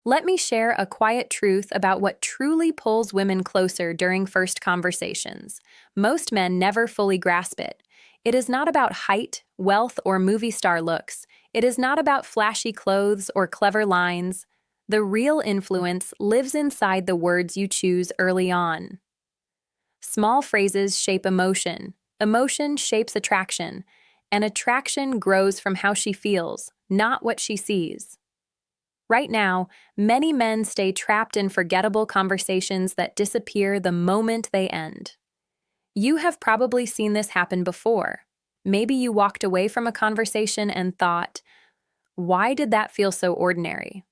Let me share a quiet truth about what truly pulls women closer during first conversations. Most men never fully grasp it. It is not about height, wealth, or movie star looks. It is not about flashy clothes or clever lines. The real influence lives inside the words you choose early on. Small phrases shape emotion. Emotion shapes attraction. And attraction grows from how she feels, not what she sees. Right now, many men stay trapped in forgettable conversations that disappear the moment they end. You have probably seen this happen before. Maybe you walked away from a conversation and thought, why did that feel so ordinary?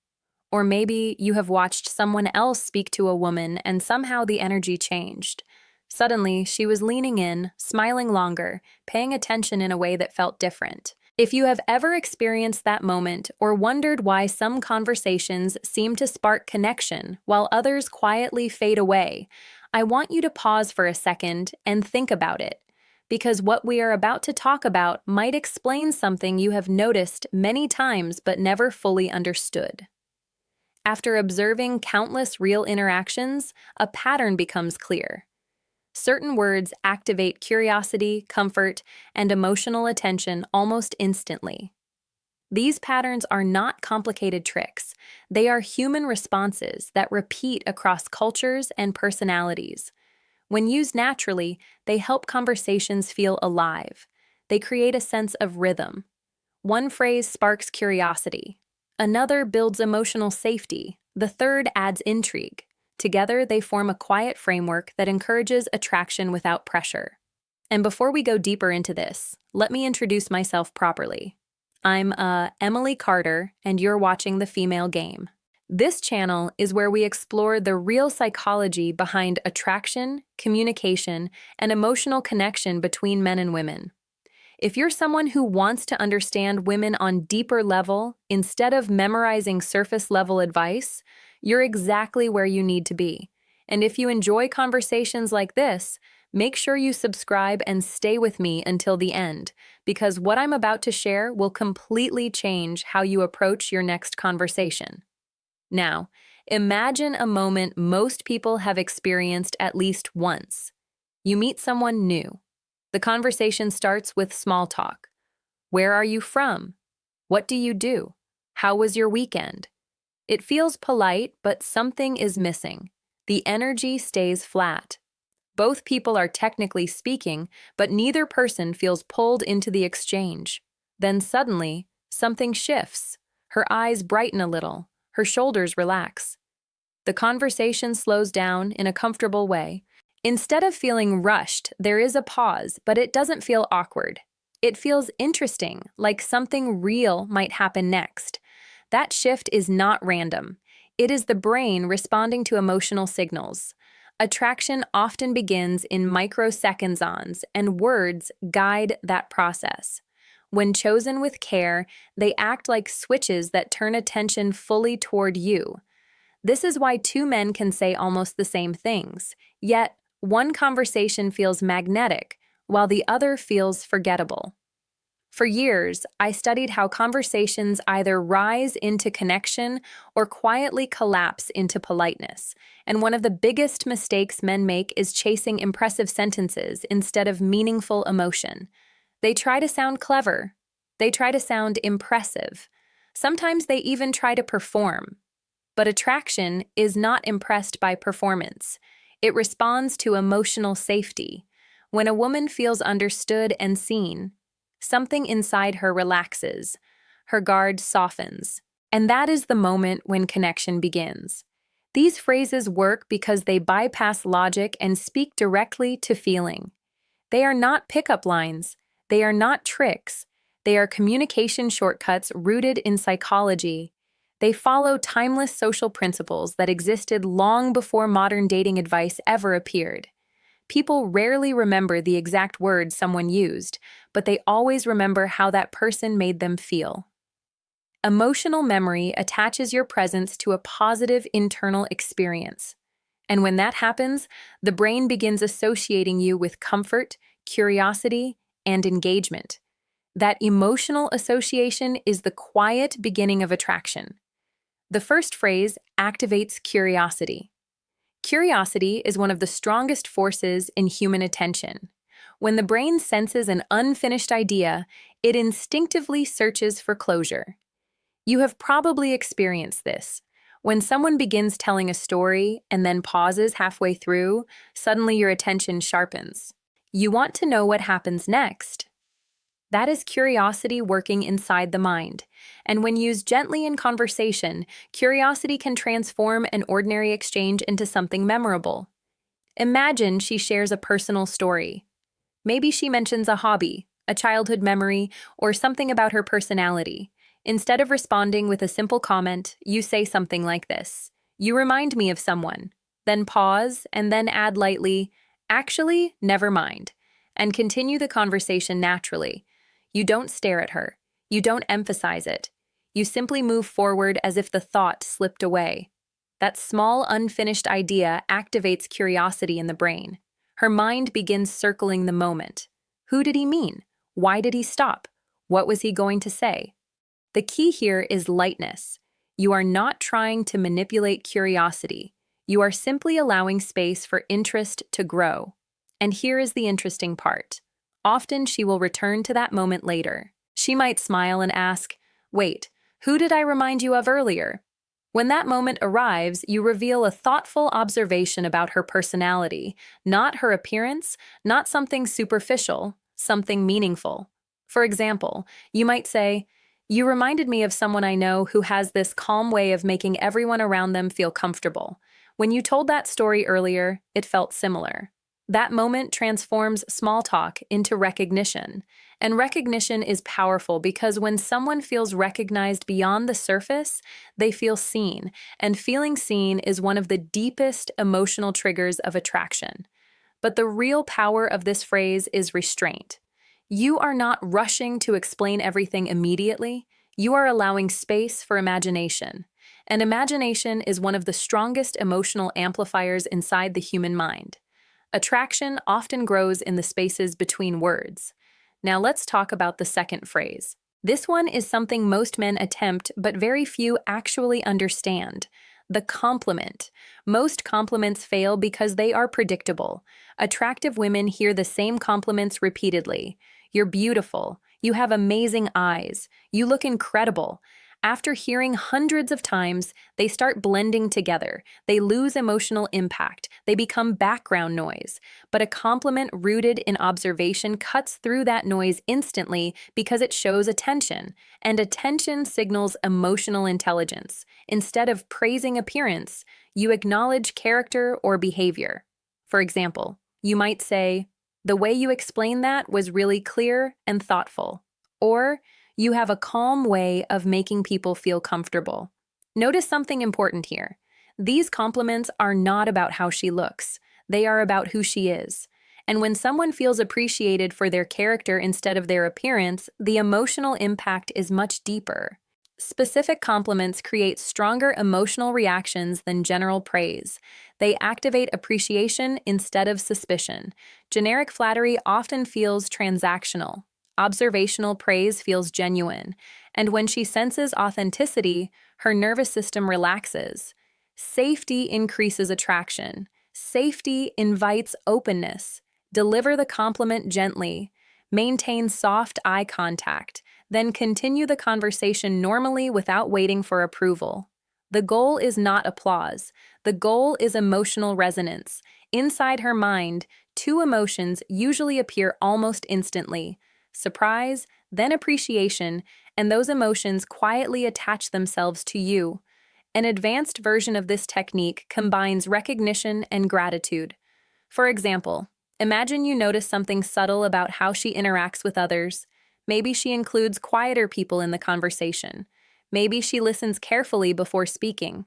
Or maybe you have watched someone else speak to a woman and somehow the energy changed. Suddenly, she was leaning in, smiling longer, paying attention in a way that felt different. If you have ever experienced that moment or wondered why some conversations seem to spark connection while others quietly fade away, I want you to pause for a second and think about it, because what we are about to talk about might explain something you have noticed many times but never fully understood. After observing countless real interactions, a pattern becomes clear. Certain words activate curiosity, comfort, and emotional attention almost instantly. These patterns are not complicated tricks. They are human responses that repeat across cultures and personalities. When used naturally, they help conversations feel alive. They create a sense of rhythm. One phrase sparks curiosity. Another builds emotional safety. The third adds intrigue. Together, they form a quiet framework that encourages attraction without pressure. And before we go deeper into this, let me introduce myself properly. I'm Emily Carter, and you're watching The Female Game. This channel is where we explore the real psychology behind attraction, communication, and emotional connection between men and women. If you're someone who wants to understand women on deeper level instead of memorizing surface level advice, you're exactly where you need to be. And if you enjoy conversations like this, make sure you subscribe and stay with me until the end, because what I'm about to share will completely change how you approach your next conversation. Now, imagine a moment most people have experienced at least once. You meet someone new. The conversation starts with small talk. Where are you from? What do you do? How was your weekend? It feels polite, but something is missing. The energy stays flat. Both people are technically speaking, but neither person feels pulled into the exchange. Then suddenly, something shifts. Her eyes brighten a little. Her shoulders relax. The conversation slows down in a comfortable way. Instead of feeling rushed, there is a pause, but it doesn't feel awkward. It feels interesting, like something real might happen next. That shift is not random. It is the brain responding to emotional signals. Attraction often begins in microseconds, and words guide that process. When chosen with care, they act like switches that turn attention fully toward you. This is why two men can say almost the same things, yet one conversation feels magnetic, while the other feels forgettable. For years, I studied how conversations either rise into connection or quietly collapse into politeness. And one of the biggest mistakes men make is chasing impressive sentences instead of meaningful emotion. They try to sound clever. They try to sound impressive. Sometimes they even try to perform. But attraction is not impressed by performance. It responds to emotional safety. When a woman feels understood and seen, something inside her relaxes, her guard softens, and that is the moment when connection begins. These phrases work because they bypass logic and speak directly to feeling. They are not pickup lines. They are not tricks. They are communication shortcuts rooted in psychology. They follow timeless social principles that existed long before modern dating advice ever appeared. People rarely remember the exact words someone used, but they always remember how that person made them feel. Emotional memory attaches your presence to a positive internal experience. And when that happens, the brain begins associating you with comfort, curiosity, and engagement. That emotional association is the quiet beginning of attraction. The first phrase activates curiosity. Curiosity is one of the strongest forces in human attention. When the brain senses an unfinished idea, it instinctively searches for closure. You have probably experienced this. When someone begins telling a story and then pauses halfway through, suddenly your attention sharpens. You want to know what happens next. That is curiosity working inside the mind. And when used gently in conversation, curiosity can transform an ordinary exchange into something memorable. Imagine she shares a personal story. Maybe she mentions a hobby, a childhood memory, or something about her personality. Instead of responding with a simple comment, you say something like this: "You remind me of someone." Then pause and then add lightly, "Actually, never mind," and continue the conversation naturally. You don't stare at her. You don't emphasize it. You simply move forward as if the thought slipped away. That small, unfinished idea activates curiosity in the brain. Her mind begins circling the moment. Who did he mean? Why did he stop? What was he going to say? The key here is lightness. You are not trying to manipulate curiosity. You are simply allowing space for interest to grow. And here is the interesting part. Often she will return to that moment later. She might smile and ask, "Wait, who did I remind you of earlier?" When that moment arrives, you reveal a thoughtful observation about her personality, not her appearance, not something superficial, something meaningful. For example, you might say, "You reminded me of someone I know who has this calm way of making everyone around them feel comfortable. When you told that story earlier, it felt similar." That moment transforms small talk into recognition. And recognition is powerful because when someone feels recognized beyond the surface, they feel seen. And feeling seen is one of the deepest emotional triggers of attraction. But the real power of this phrase is restraint. You are not rushing to explain everything immediately. You are allowing space for imagination. And imagination is one of the strongest emotional amplifiers inside the human mind. Attraction often grows in the spaces between words. Now let's talk about the second phrase. This one is something most men attempt, but very few actually understand. The compliment. Most compliments fail because they are predictable. Attractive women hear the same compliments repeatedly. "You're beautiful. You have amazing eyes. You look incredible." After hearing hundreds of times, they start blending together. They lose emotional impact. They become background noise. But a compliment rooted in observation cuts through that noise instantly because it shows attention. And attention signals emotional intelligence. Instead of praising appearance, you acknowledge character or behavior. For example, you might say, "The way you explained that was really clear and thoughtful." Or, "You have a calm way of making people feel comfortable." Notice something important here. These compliments are not about how she looks. They are about who she is. And when someone feels appreciated for their character instead of their appearance, the emotional impact is much deeper. Specific compliments create stronger emotional reactions than general praise. They activate appreciation instead of suspicion. Generic flattery often feels transactional. Observational praise feels genuine, and when she senses authenticity, her nervous system relaxes. Safety increases attraction. Safety invites openness. Deliver the compliment gently. Maintain soft eye contact. Then continue the conversation normally without waiting for approval. The goal is not applause. The goal is emotional resonance. Inside her mind, two emotions usually appear almost instantly: surprise, then appreciation, and those emotions quietly attach themselves to you. An advanced version of this technique combines recognition and gratitude. For example, imagine you notice something subtle about how she interacts with others. Maybe she includes quieter people in the conversation. Maybe she listens carefully before speaking.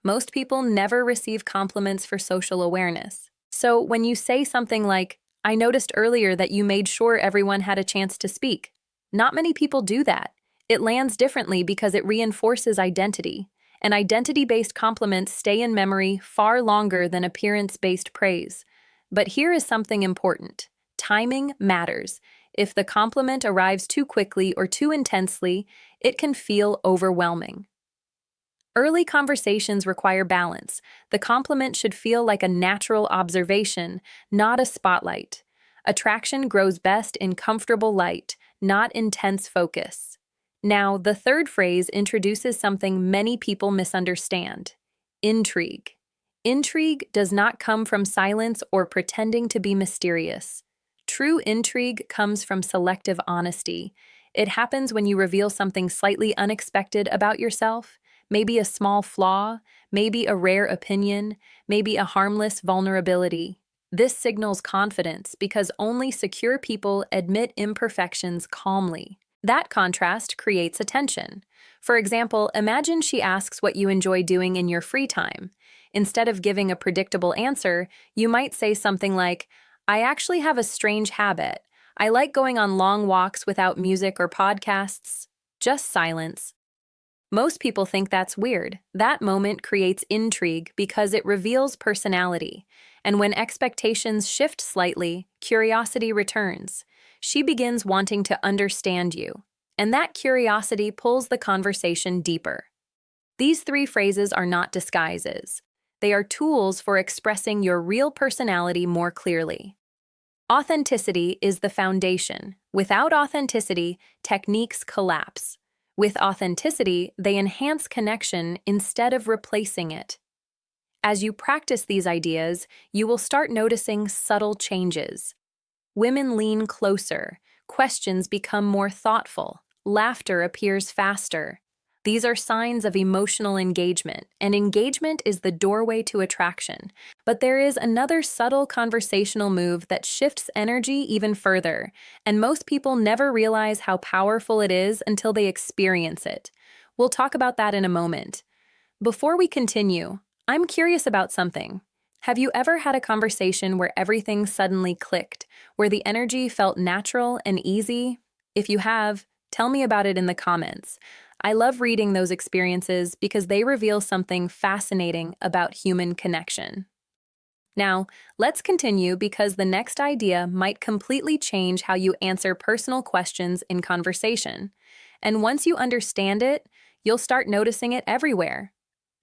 Most people never receive compliments for social awareness. So when you say something like, "I noticed earlier that you made sure everyone had a chance to speak," not many people do that. It lands differently because it reinforces identity. And identity-based compliments stay in memory far longer than appearance-based praise. But here is something important. Timing matters. If the compliment arrives too quickly or too intensely, it can feel overwhelming. Early conversations require balance. The compliment should feel like a natural observation, not a spotlight. Attraction grows best in comfortable light, not intense focus. Now, the third phrase introduces something many people misunderstand: intrigue. Intrigue does not come from silence or pretending to be mysterious. True intrigue comes from selective honesty. It happens when you reveal something slightly unexpected about yourself, maybe a small flaw, maybe a rare opinion, maybe a harmless vulnerability. This signals confidence because only secure people admit imperfections calmly. That contrast creates attention. For example, imagine she asks what you enjoy doing in your free time. Instead of giving a predictable answer, you might say something like, "I actually have a strange habit. I like going on long walks without music or podcasts." Just silence. Most people think that's weird. That moment creates intrigue because it reveals personality. And when expectations shift slightly, curiosity returns. She begins wanting to understand you. And that curiosity pulls the conversation deeper. These three phrases are not disguises. They are tools for expressing your real personality more clearly. Authenticity is the foundation. Without authenticity, techniques collapse. With authenticity, they enhance connection instead of replacing it. As you practice these ideas, you will start noticing subtle changes. Women lean closer, questions become more thoughtful, laughter appears faster. These are signs of emotional engagement, and engagement is the doorway to attraction. But there is another subtle conversational move that shifts energy even further, and most people never realize how powerful it is until they experience it. We'll talk about that in a moment. Before we continue, I'm curious about something. Have you ever had a conversation where everything suddenly clicked, where the energy felt natural and easy? If you have, tell me about it in the comments. I love reading those experiences because they reveal something fascinating about human connection. Now, let's continue because the next idea might completely change how you answer personal questions in conversation. And once you understand it, you'll start noticing it everywhere.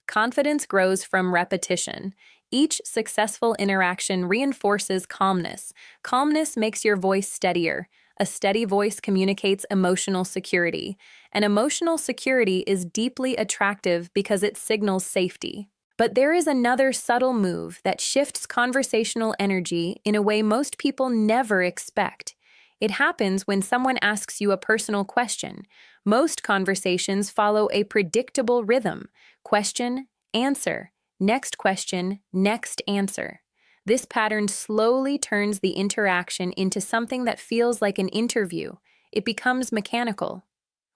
Confidence grows from repetition. Each successful interaction reinforces calmness. Calmness makes your voice steadier. A steady voice communicates emotional security, and emotional security is deeply attractive because it signals safety. But there is another subtle move that shifts conversational energy in a way most people never expect. It happens when someone asks you a personal question. Most conversations follow a predictable rhythm: question, answer, next question, next answer. This pattern slowly turns the interaction into something that feels like an interview. It becomes mechanical.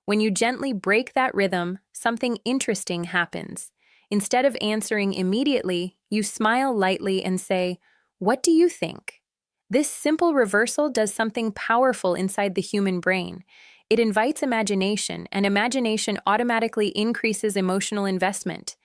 When you gently break that rhythm, something interesting happens. Instead of answering immediately, you smile lightly and say, "What do you think?" This simple reversal does something powerful inside the human brain. It invites imagination, and imagination automatically increases emotional investment.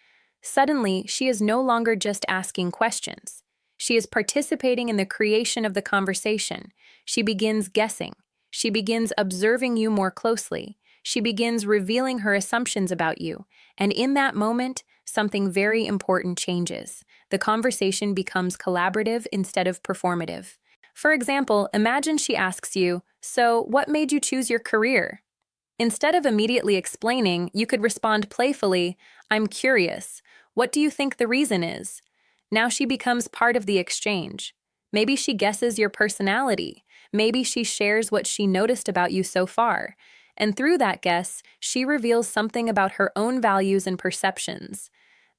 Suddenly, she is no longer just asking questions. She is participating in the creation of the conversation. She begins guessing. She begins observing you more closely. She begins revealing her assumptions about you. And in that moment, something very important changes. The conversation becomes collaborative instead of performative. For example, imagine she asks you, "So, what made you choose your career?" Instead of immediately explaining, you could respond playfully, "I'm curious. What do you think the reason is?" Now she becomes part of the exchange. Maybe she guesses your personality. Maybe she shares what she noticed about you so far. And through that guess, she reveals something about her own values and perceptions.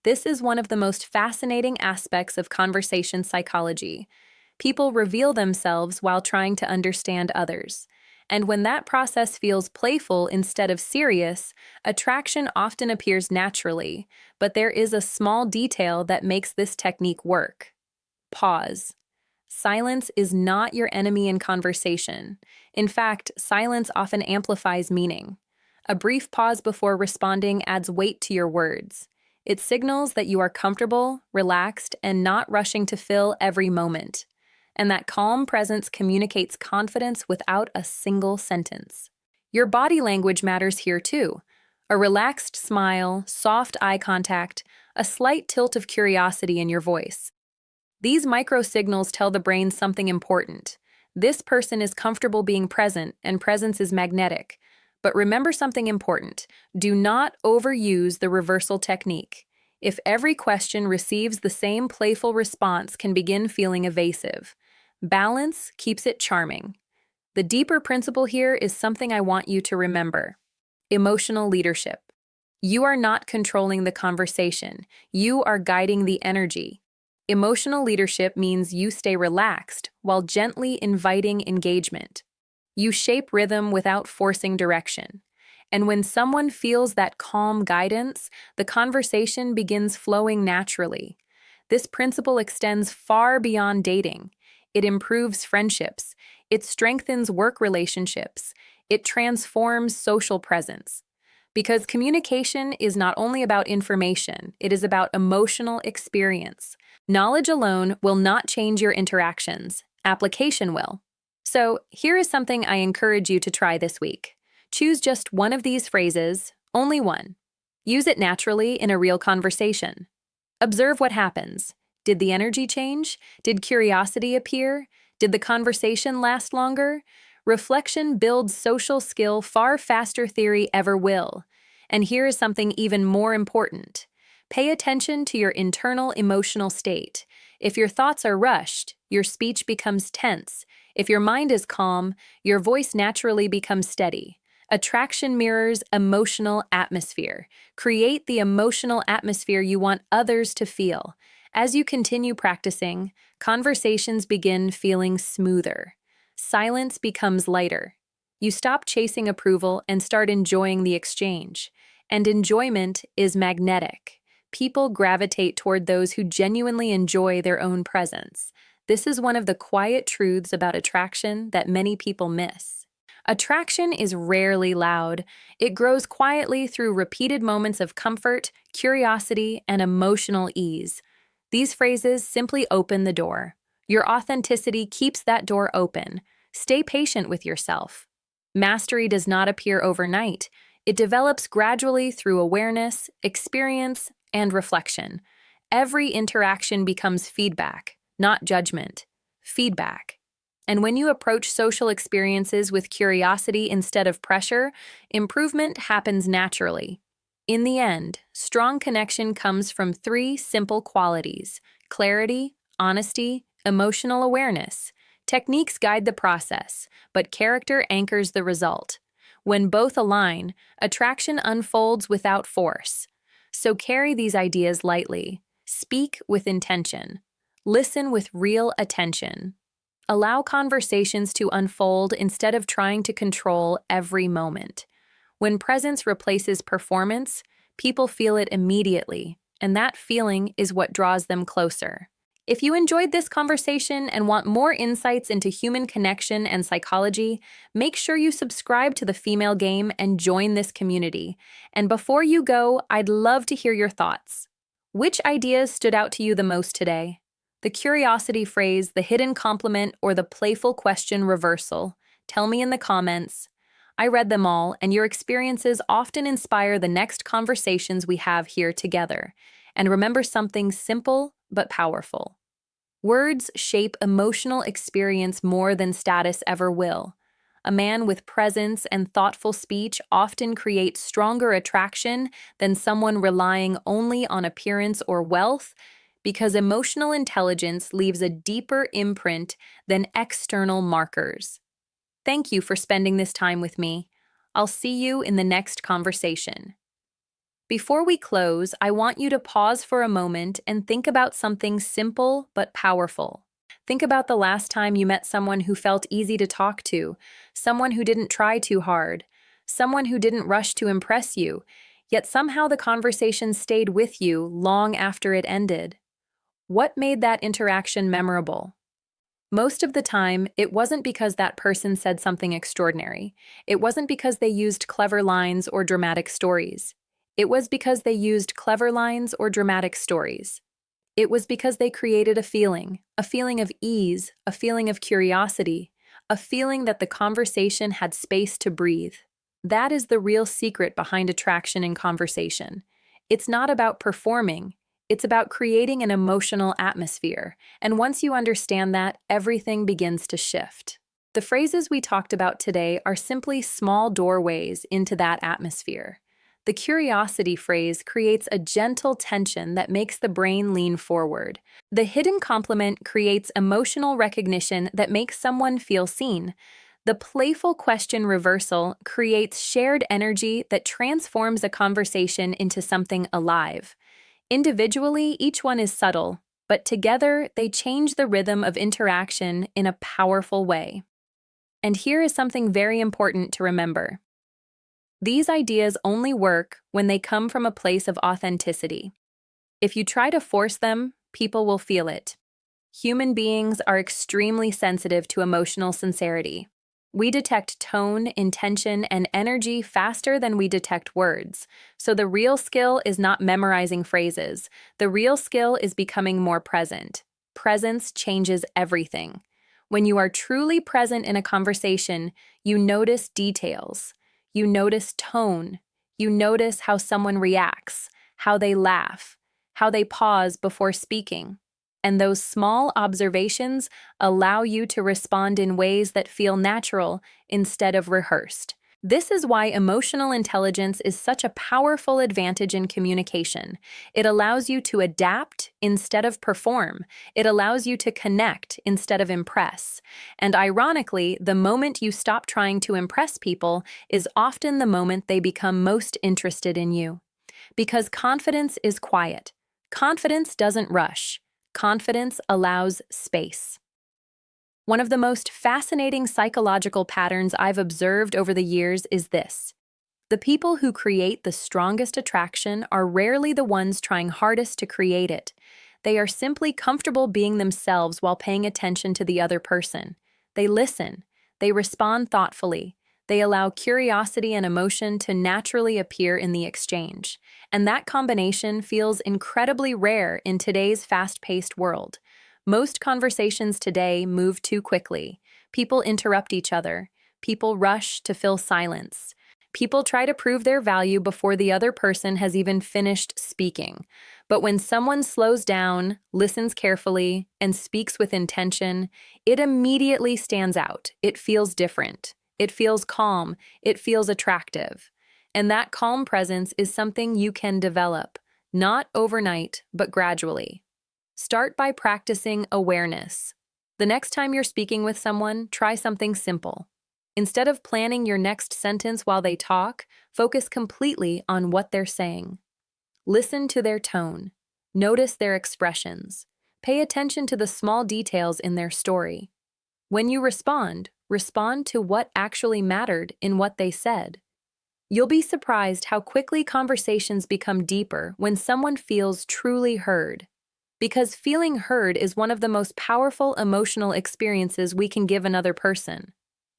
This is one of the most fascinating aspects of conversation psychology. People reveal themselves while trying to understand others. And when that process feels playful instead of serious, attraction often appears naturally, but there is a small detail that makes this technique work. Pause. Silence is not your enemy in conversation. In fact, silence often amplifies meaning. A brief pause before responding adds weight to your words. It signals that you are comfortable, relaxed, and not rushing to fill every moment. And that calm presence communicates confidence without a single sentence. Your body language matters here too. A relaxed smile, soft eye contact, a slight tilt of curiosity in your voice. These micro signals tell the brain something important. This person is comfortable being present, and presence is magnetic. But remember something important. Do not overuse the reversal technique. If every question receives the same playful response can begin feeling evasive. Balance keeps it charming. The deeper principle here is something I want you to remember. Emotional leadership. You are not controlling the conversation. You are guiding the energy. Emotional leadership means you stay relaxed while gently inviting engagement. You shape rhythm without forcing direction. And when someone feels that calm guidance, the conversation begins flowing naturally. This principle extends far beyond dating. It improves friendships. It strengthens work relationships. It transforms social presence. Because communication is not only about information, it is about emotional experience. Knowledge alone will not change your interactions. Application will. So, here is something I encourage you to try this week. Choose just one of these phrases, only one. Use it naturally in a real conversation. Observe what happens. Did the energy change? Did curiosity appear? Did the conversation last longer? Reflection builds social skill far faster theory ever will. And here is something even more important. Pay attention to your internal emotional state. If your thoughts are rushed, your speech becomes tense. If your mind is calm, your voice naturally becomes steady. Attraction mirrors emotional atmosphere. Create the emotional atmosphere you want others to feel. As you continue practicing, conversations begin feeling smoother. Silence becomes lighter. You stop chasing approval and start enjoying the exchange. And enjoyment is magnetic. People gravitate toward those who genuinely enjoy their own presence. This is one of the quiet truths about attraction that many people miss. Attraction is rarely loud. It grows quietly through repeated moments of comfort, curiosity, and emotional ease. These phrases simply open the door. Your authenticity keeps that door open. Stay patient with yourself. Mastery does not appear overnight. It develops gradually through awareness, experience, and reflection. Every interaction becomes feedback, not judgment. Feedback. And when you approach social experiences with curiosity instead of pressure, improvement happens naturally. In the end, strong connection comes from three simple qualities: clarity, honesty, emotional awareness. Techniques guide the process, but character anchors the result. When both align, attraction unfolds without force. So carry these ideas lightly. Speak with intention. Listen with real attention. Allow conversations to unfold instead of trying to control every moment. When presence replaces performance, people feel it immediately, and that feeling is what draws them closer. If you enjoyed this conversation and want more insights into human connection and psychology, make sure you subscribe to The Female Game and join this community. And before you go, I'd love to hear your thoughts. Which ideas stood out to you the most today? The curiosity phrase, the hidden compliment, or the playful question reversal? Tell me in the comments. I read them all, and your experiences often inspire the next conversations we have here together. And remember something simple but powerful. Words shape emotional experience more than status ever will. A man with presence and thoughtful speech often creates stronger attraction than someone relying only on appearance or wealth, because emotional intelligence leaves a deeper imprint than external markers. Thank you for spending this time with me. I'll see you in the next conversation. Before we close, I want you to pause for a moment and think about something simple but powerful. Think about the last time you met someone who felt easy to talk to, someone who didn't try too hard, someone who didn't rush to impress you, yet somehow the conversation stayed with you long after it ended. What made that interaction memorable? Most of the time, it wasn't because that person said something extraordinary. It wasn't because they used clever lines or dramatic stories. It was because they used clever lines or dramatic stories. It was because they created a feeling of ease, a feeling of curiosity, a feeling that the conversation had space to breathe. That is the real secret behind attraction in conversation. It's not about performing, it's about creating an emotional atmosphere. And once you understand that, everything begins to shift. The phrases we talked about today are simply small doorways into that atmosphere. The curiosity phrase creates a gentle tension that makes the brain lean forward. The hidden compliment creates emotional recognition that makes someone feel seen. The playful question reversal creates shared energy that transforms a conversation into something alive. Individually, each one is subtle, but together they change the rhythm of interaction in a powerful way. And here is something very important to remember. These ideas only work when they come from a place of authenticity. If you try to force them, people will feel it. Human beings are extremely sensitive to emotional sincerity. We detect tone, intention, and energy faster than we detect words. So the real skill is not memorizing phrases. The real skill is becoming more present. Presence changes everything. When you are truly present in a conversation, you notice details. You notice tone. You notice how someone reacts, how they laugh, how they pause before speaking. And those small observations allow you to respond in ways that feel natural instead of rehearsed. This is why emotional intelligence is such a powerful advantage in communication. It allows you to adapt instead of perform. It allows you to connect instead of impress. And ironically, the moment you stop trying to impress people is often the moment they become most interested in you. Because confidence is quiet. Confidence doesn't rush. Confidence allows space. One of the most fascinating psychological patterns I've observed over the years is this. The people who create the strongest attraction are rarely the ones trying hardest to create it. They are simply comfortable being themselves while paying attention to the other person. They listen. They respond thoughtfully. They allow curiosity and emotion to naturally appear in the exchange. And that combination feels incredibly rare in today's fast-paced world. Most conversations today move too quickly. People interrupt each other. People rush to fill silence. People try to prove their value before the other person has even finished speaking. But when someone slows down, listens carefully, and speaks with intention, it immediately stands out. It feels different. It feels calm. It feels attractive. And that calm presence is something you can develop, not overnight, but gradually. Start by practicing awareness. The next time you're speaking with someone, try something simple. Instead of planning your next sentence while they talk, focus completely on what they're saying. Listen to their tone. Notice their expressions. Pay attention to the small details in their story. When you respond to what actually mattered in what they said. You'll be surprised how quickly conversations become deeper when someone feels truly heard. Because feeling heard is one of the most powerful emotional experiences we can give another person.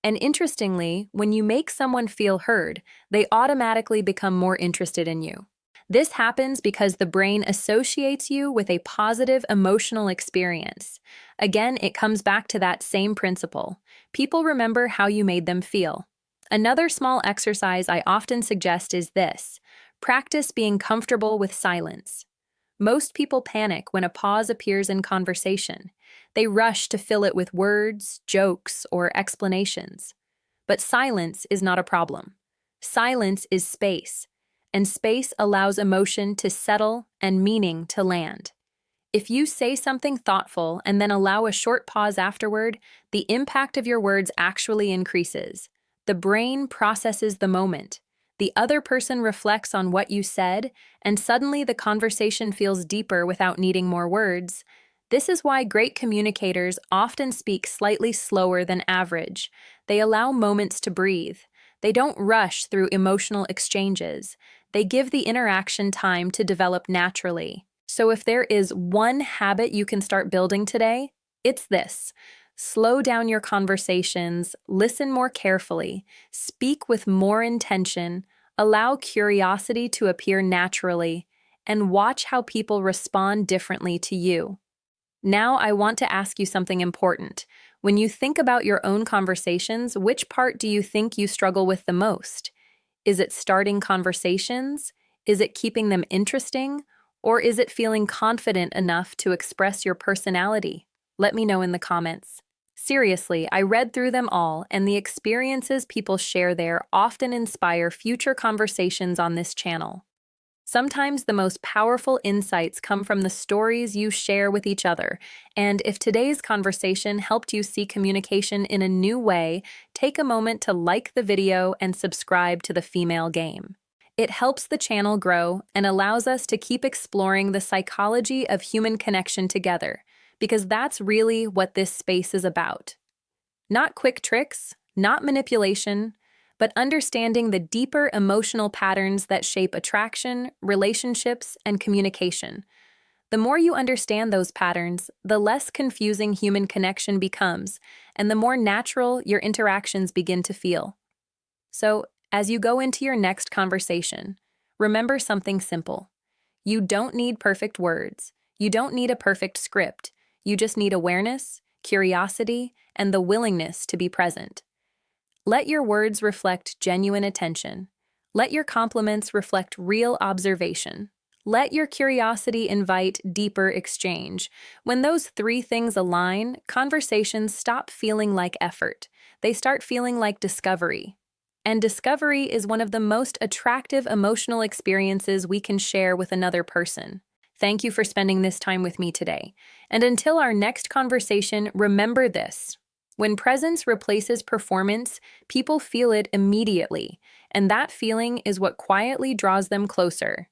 And interestingly, when you make someone feel heard, they automatically become more interested in you. This happens because the brain associates you with a positive emotional experience. Again, it comes back to that same principle. People remember how you made them feel. Another small exercise I often suggest is this: practice being comfortable with silence. Most people panic when a pause appears in conversation. They rush to fill it with words, jokes, or explanations. But silence is not a problem. Silence is space, and space allows emotion to settle and meaning to land. If you say something thoughtful and then allow a short pause afterward, the impact of your words actually increases. The brain processes the moment. The other person reflects on what you said, and suddenly the conversation feels deeper without needing more words. This is why great communicators often speak slightly slower than average. They allow moments to breathe. They don't rush through emotional exchanges. They give the interaction time to develop naturally. So if there is one habit you can start building today, it's this. Slow down your conversations, listen more carefully, speak with more intention, allow curiosity to appear naturally, and watch how people respond differently to you. Now I want to ask you something important. When you think about your own conversations, which part do you think you struggle with the most? Is it starting conversations? Is it keeping them interesting? Or is it feeling confident enough to express your personality? Let me know in the comments. Seriously, I read through them all, and the experiences people share there often inspire future conversations on this channel. Sometimes the most powerful insights come from the stories you share with each other, and if today's conversation helped you see communication in a new way, take a moment to like the video and subscribe to the Female Game. It helps the channel grow and allows us to keep exploring the psychology of human connection together, because that's really what this space is about. Not quick tricks, not manipulation, but understanding the deeper emotional patterns that shape attraction, relationships, and communication. The more you understand those patterns, the less confusing human connection becomes, and the more natural your interactions begin to feel. So, as you go into your next conversation, remember something simple. You don't need perfect words. You don't need a perfect script. You just need awareness, curiosity, and the willingness to be present. Let your words reflect genuine attention. Let your compliments reflect real observation. Let your curiosity invite deeper exchange. When those three things align, conversations stop feeling like effort. They start feeling like discovery. And discovery is one of the most attractive emotional experiences we can share with another person. Thank you for spending this time with me today. And until our next conversation, remember this. When presence replaces performance, people feel it immediately, and that feeling is what quietly draws them closer.